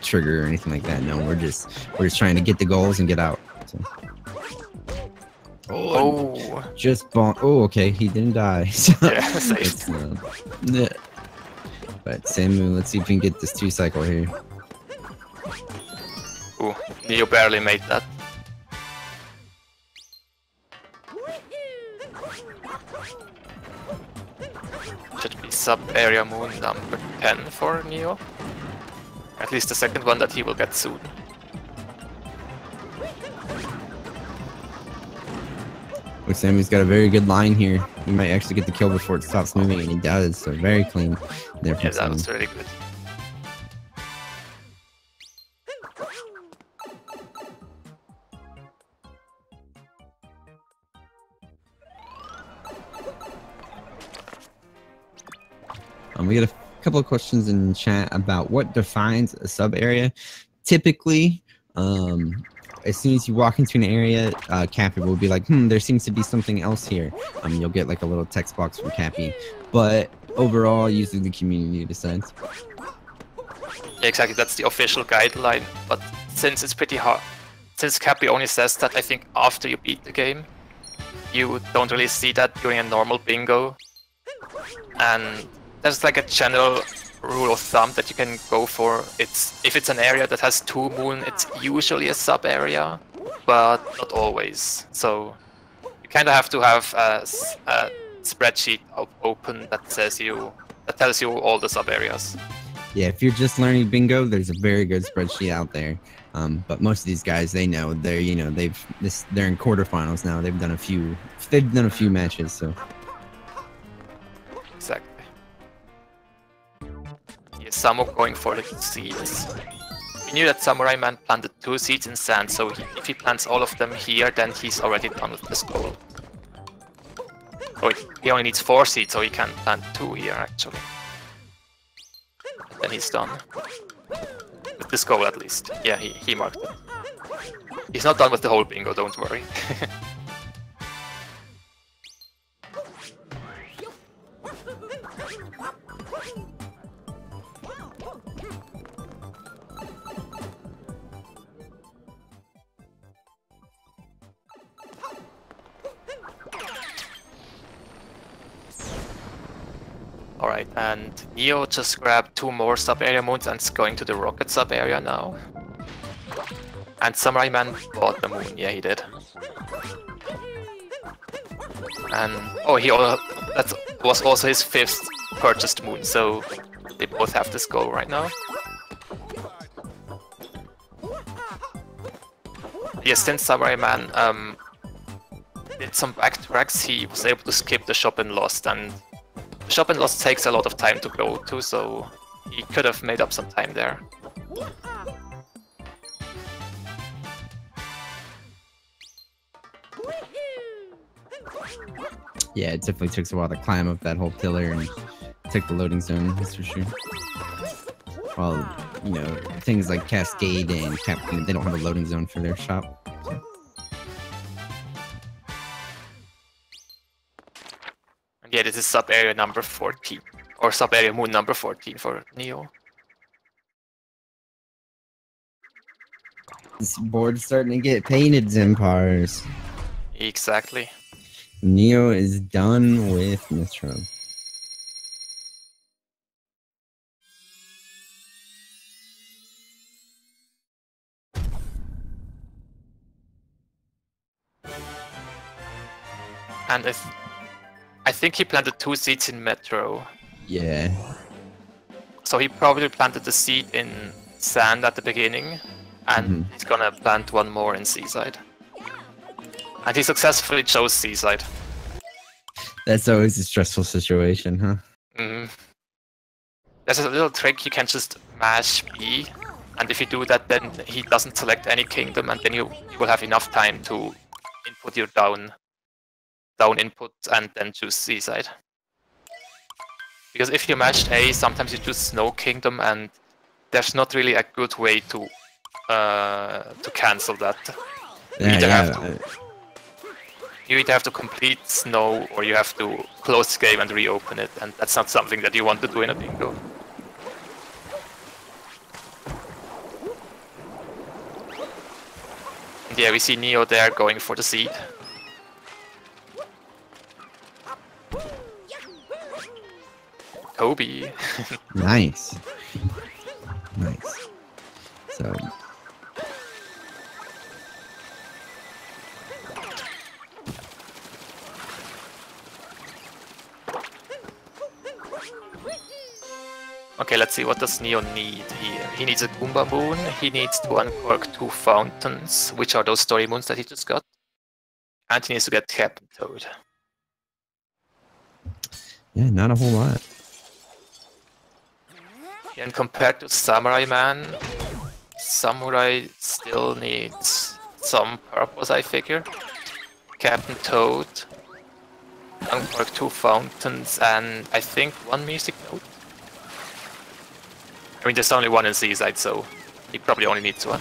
trigger or anything like that. No, we're just trying to get the goals and get out. So. Oh, just bonk. Oh, okay, he didn't die. So yeah, safe. But Samu, let's see if we can get this 2-cycle here. Ooh, Neo barely made that. Should be sub-area moon number 10 for Neo. At least the second one that he will get soon. Looks Samu's got a very good line here. He might actually get the kill before it stops moving, and he does. So very clean. There Yeah, that was really good. We get a couple of questions in chat about what defines a sub area. Typically, as soon as you walk into an area, Cappy will be like, there seems to be something else here. You'll get like a little text box from Cappy. But overall, usually the community decides. Yeah, exactly, that's the official guideline. But since it's pretty hard, since Cappy only says that, I think, after you beat the game, you don't really see that during a normal bingo. And there's like a general rule of thumb that you can go for. If it's an area that has 2 moon, it's usually a sub area, but not always. So you kind of have to have a spreadsheet open that tells you all the sub areas. Yeah, if you're just learning bingo, there's a very good spreadsheet out there. But most of these guys, they know they're they're in quarterfinals now. They've done a few matches, so. Exactly. Yeah, Samo going for the seeds. We knew that Samura1man planted 2 seeds in sand, so if he plants all of them here, then he's already done with this goal. Oh, he only needs 4 seeds, so he can plant 2 here actually. And then he's done. With this goal at least. Yeah, he marked it. He's not done with the whole bingo, don't worry. Alright, and Neo just grabbed 2 more sub-area moons and is going to the rocket sub-area now. And Samura1man bought the moon, yeah he did. And oh, that was also his 5th purchased moon, so they both have this goal right now. Yeah, since Samura1man did some backtracks, he was able to skip the shop and lost, and shop and lost takes a lot of time to go to, so he could have made up some time there. Yeah, it definitely took a while to climb up that whole pillar and take the loading zone, that's for sure. Well, things like Cascade and Captain, they don't have a loading zone for their shop. So. Yeah, this is sub-area number 14, or sub-area moon number 14 for Neo. This board's starting to get painted, Zimpars. Exactly. Neo is done with Metro. And I think he planted 2 seeds in Metro. Yeah. So he probably planted the seed in sand at the beginning, and he's gonna plant 1 more in Seaside. And he successfully chose Seaside. That's always a stressful situation, huh? There's a little trick, you can just mash B, and if you do that, then he doesn't select any kingdom, and then you will have enough time to input your down input and then choose C side. Because if you mashed A, sometimes you choose Snow Kingdom, and there's not really a good way to cancel that. You either have to complete Snow, or you have to close the game and reopen it, and that's not something that you want to do in a bingo. And yeah, we see Neo there going for the seed. Kobe. Nice. Nice. So. Okay, let's see, what does Neo need here? He needs a Goomba Moon, he needs to uncork 2 fountains, which are those story moons that he just got. And he needs to get Captain Toad. Yeah, not a whole lot. And compared to Samurai-Man, Samurai still needs some purpose, I figure. Captain Toad, uncork 2 fountains, and I think 1 music note. I mean, there's only 1 in Seaside, so he probably only needs 1.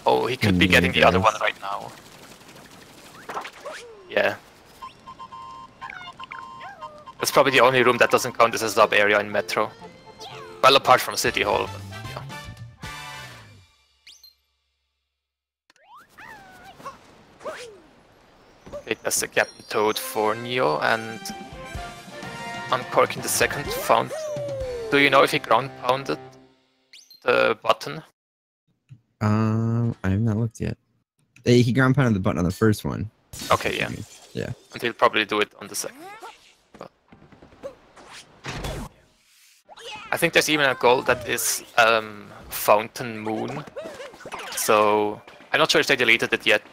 Oh, he could be getting the other one right now. Yeah. That's probably the only room that doesn't count as a sub area in Metro. Well, apart from City Hall, but yeah. Okay, that's the Captain Toad for Neo, and uncorking the second fountain. Do you know if he ground pounded the button? I have not looked yet. He ground pounded the button on the first one. Okay, yeah. Yeah. And he'll probably do it on the second. But I think there's even a goal that is Fountain Moon. So I'm not sure if they deleted it yet.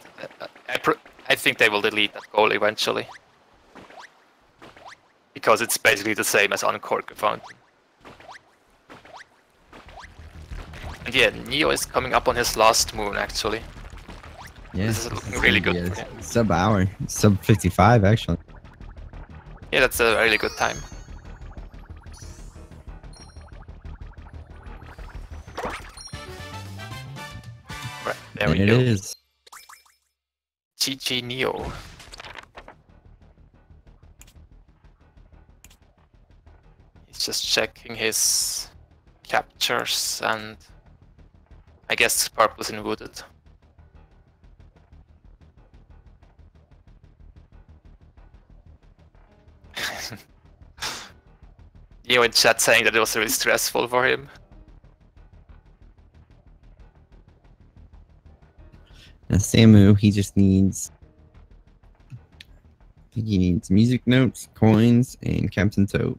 I think they will delete that goal eventually. Because it's basically the same as Uncork a Fountain. And yeah, Neo is coming up on his last moon actually. Yeah, this is looking really good. Yeah. Sub-hour. Sub 55 actually. Yeah, that's a really good time. Right, there we go. It is. GG Neo. He's just checking his captures and I guess purpose in Wooded. Neo in chat saying that it was really stressful for him. Now Samu, he just needs... I think he needs music notes, coins, and Captain Toad.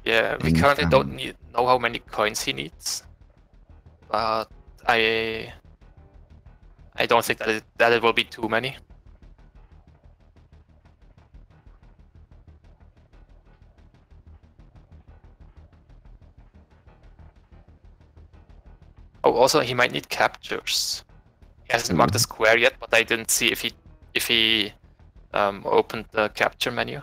Yeah, we currently don't know how many coins he needs, but I don't think that it will be too many. Oh, also he might need captures. He hasn't marked the square yet, but I didn't see if he opened the capture menu.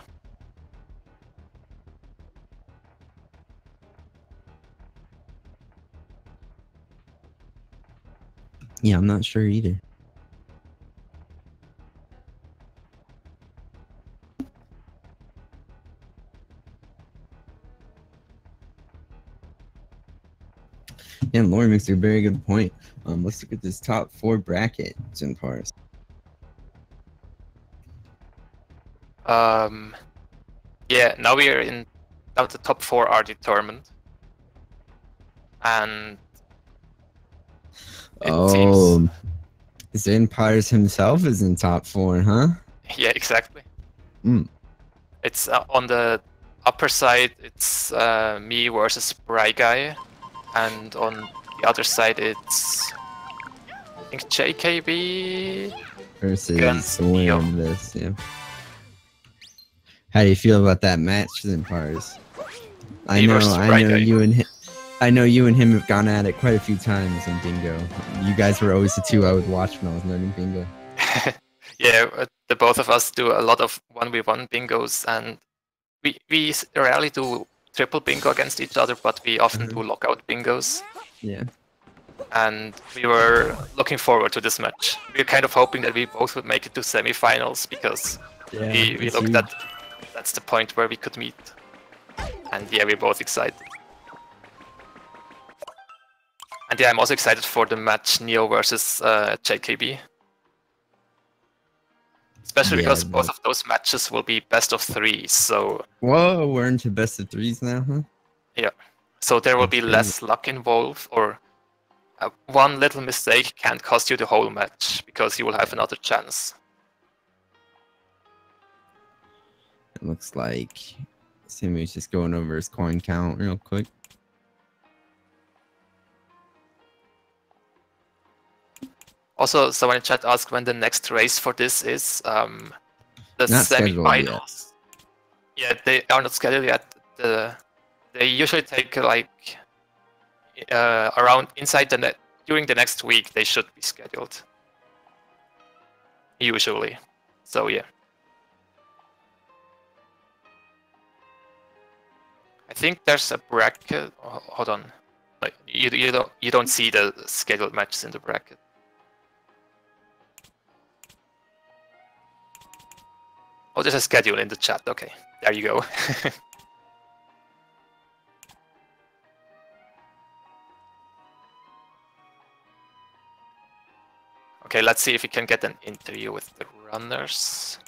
Yeah, I'm not sure either. Yeah, and Lauren makes a very good point. Let's look at this top 4 bracket in Paris. Yeah, now we are in. Now the top 4 are determined, and oh, Zen Paris himself is in top 4, huh? Yeah, exactly. Mm. It's on the upper side. It's me versus Spry Guy, and on the other side it's I think JKB versus the winner of this. Yeah. How do you feel about that match, Zen Paris? I know you and I know you and him have gone at it quite a few times in bingo. You guys were always the two I would watch when I was learning bingo. Yeah, the both of us do a lot of 1v1 bingos, and we rarely do triple bingo against each other, but we often do lockout bingos. Yeah. And we were looking forward to this match. We were kind of hoping that we both would make it to semifinals, because we looked at that's the point where we could meet. And yeah, we're both excited. And yeah, I'm also excited for the match Neo versus JKB. Especially because both of those matches will be best of 3, so... Whoa, we're into best of 3s now, huh? Yeah, so there will be less luck involved, or one little mistake can't cost you the whole match, because you will have another chance. It looks like Samu's just going over his coin count real quick. Also, someone in chat asked when the next race for this is. The not semi-finals. Yeah, they are not scheduled yet. They usually take like around inside the net during the next week. They should be scheduled. Usually, so yeah. I think there's a bracket. Oh, hold on, like you don't see the scheduled matches in the bracket. Oh, there's a schedule in the chat. Okay, there you go. Okay, let's see if we can get an interview with the runners.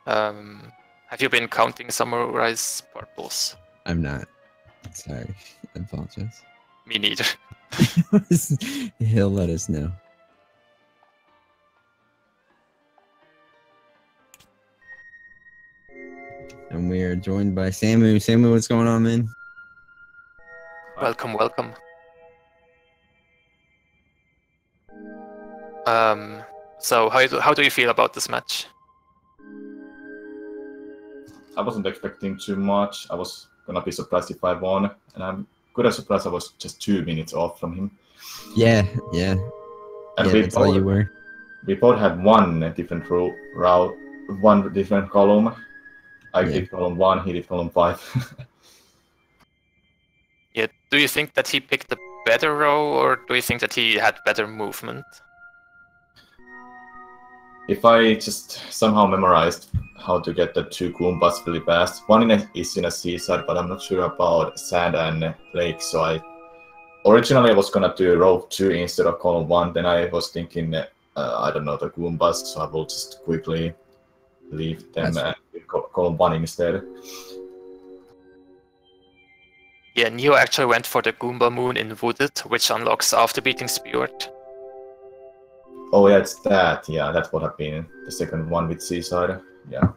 Have you been counting Samura1man's purples? I'm not. Sorry, I apologize. Me neither. He'll let us know. And we are joined by Samu. Samu, what's going on, man? Welcome, welcome. So how do you feel about this match? I wasn't expecting too much. I was gonna be surprised if I won, and I'm good as surprised I was just 2 minutes off from him. Yeah. And that's all you were. We both had one different route, one different column. I did column 1, he did column 5. Yeah, do you think that he picked a better row, or do you think that he had better movement? If I just somehow memorized how to get the 2 Goombas really fast, one is in a seaside, but I'm not sure about sand and lake, so originally I was gonna do row 2 instead of column 1, then I was thinking, I don't know, the Goombas, so I will just quickly leave them and column 1 instead. Yeah, Neo actually went for the Goomba Moon in Wooded, which unlocks after beating Spirit. Oh yeah, it's that. Yeah, that would have been the second one with Seaside. Yeah.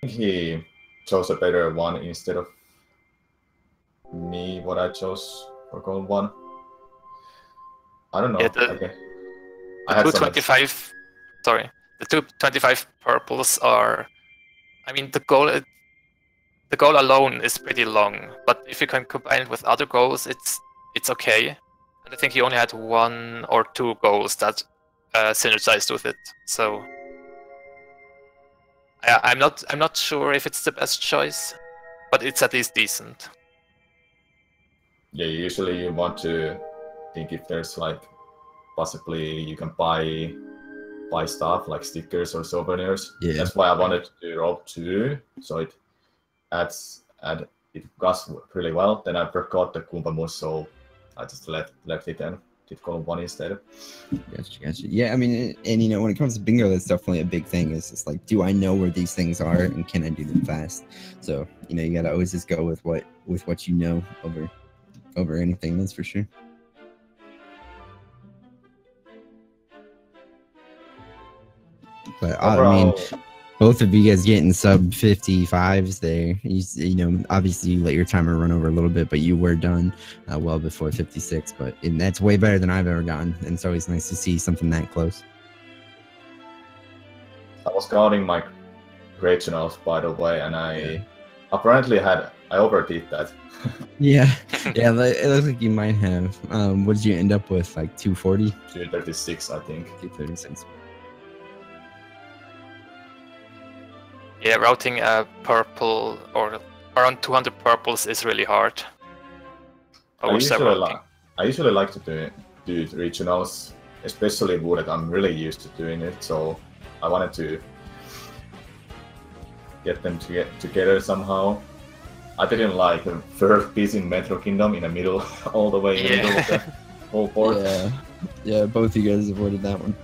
I think he chose a better one instead of me, what I chose for column 1. I don't know. Yeah, okay. The 225. Sorry, the 225 purples are. I mean, the goal alone is pretty long, but if you can combine it with other goals, it's okay. And I think he only had 1 or 2 goals that synergized with it. So I'm not sure if it's the best choice, but it's at least decent. Yeah, usually you want to think if there's like possibly you can buy stuff like stickers or souvenirs. Yeah. That's why I wanted to do row 2, so it goes really well. Then I forgot the Goomba Moon, so I just left it and did column 1 instead. Gotcha. Yeah, I mean, and you know, when it comes to bingo, that's definitely a big thing. It's just like, do I know where these things are, and can I do them fast? So you know, you gotta always just go with what you know over anything. That's for sure. But I mean, both of you guys getting sub 55s there. You know, obviously you let your timer run over a little bit, but you were done well before 56. And that's way better than I've ever gotten. And it's always nice to see something that close. I was counting my regionals, by the way, and I Apparently I overdid that. Yeah, yeah, it looks like you might have. What did you end up with? Like 240? 236, I think. 236. Yeah, routing a purple or around 200 purples is really hard. I usually like to do regionals, especially wooded. I'm really used to doing it, so I wanted to get them to get together somehow. I didn't like the first piece in Metro Kingdom in the middle, all the way in the middle of the whole board. Yeah, yeah, both you guys avoided that one.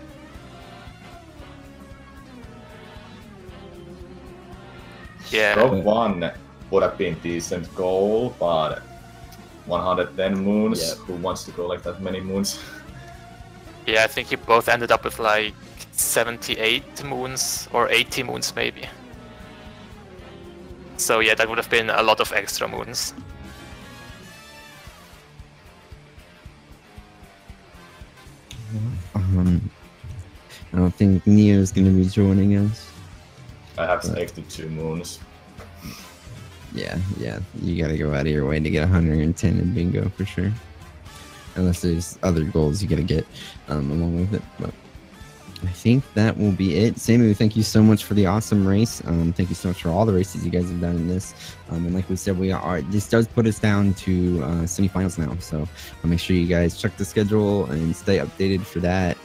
Yeah. Rogue One would have been decent goal, but 110 moons. Yeah. Who wants to go like that many moons? Yeah, I think you both ended up with like 78 moons or 80 moons maybe. So yeah, that would have been a lot of extra moons. I don't think Neo's gonna be joining us. I have 82 moons. Yeah, you gotta go out of your way to get 110 in bingo for sure. Unless there's other goals you gotta get along with it. But I think that will be it. Samu, thank you so much for the awesome race. Thank you so much for all the races you guys have done in this. And like we said, this does put us down to semifinals now. So make sure you guys check the schedule and stay updated for that.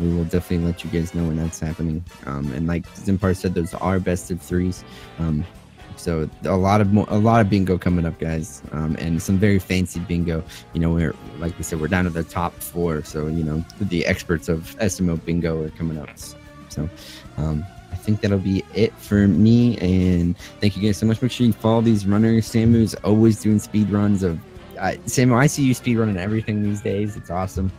We will definitely let you guys know when that's happening. And like Zimpar said, those are best of threes. So a lot of bingo coming up, guys, and some very fancy bingo. You know, we're like we said, we're down to the top 4. So you know, the experts of SMO bingo are coming up. So I think that'll be it for me. And thank you guys so much. Make sure you follow these runners. Samu's always doing speed runs of. Samu, I see you speed running everything these days. It's awesome.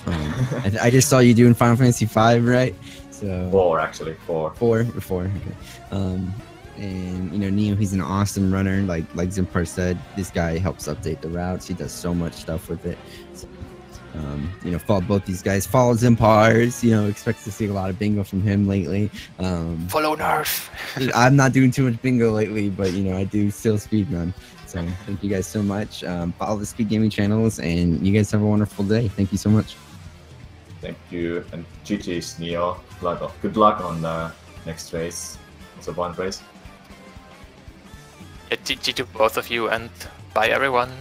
I just saw you doing Final Fantasy V, right? So 4 actually, 4. 4. Okay. And you know, Neo, he's an awesome runner. Like Zimpar said, this guy helps update the routes. He does so much stuff with it. So, you know, follow both these guys. Follow Zimpar's. You know, expect to see a lot of bingo from him lately. Follow Nerf. I'm not doing too much bingo lately, but you know, I do still speedrun. So thank you guys so much. Follow the Speed Gaming channels, and you guys have a wonderful day. Thank you so much. Thank you, and GG's Neo. Good luck on the next race. It's a one race. Yeah, GG to both of you, and bye everyone.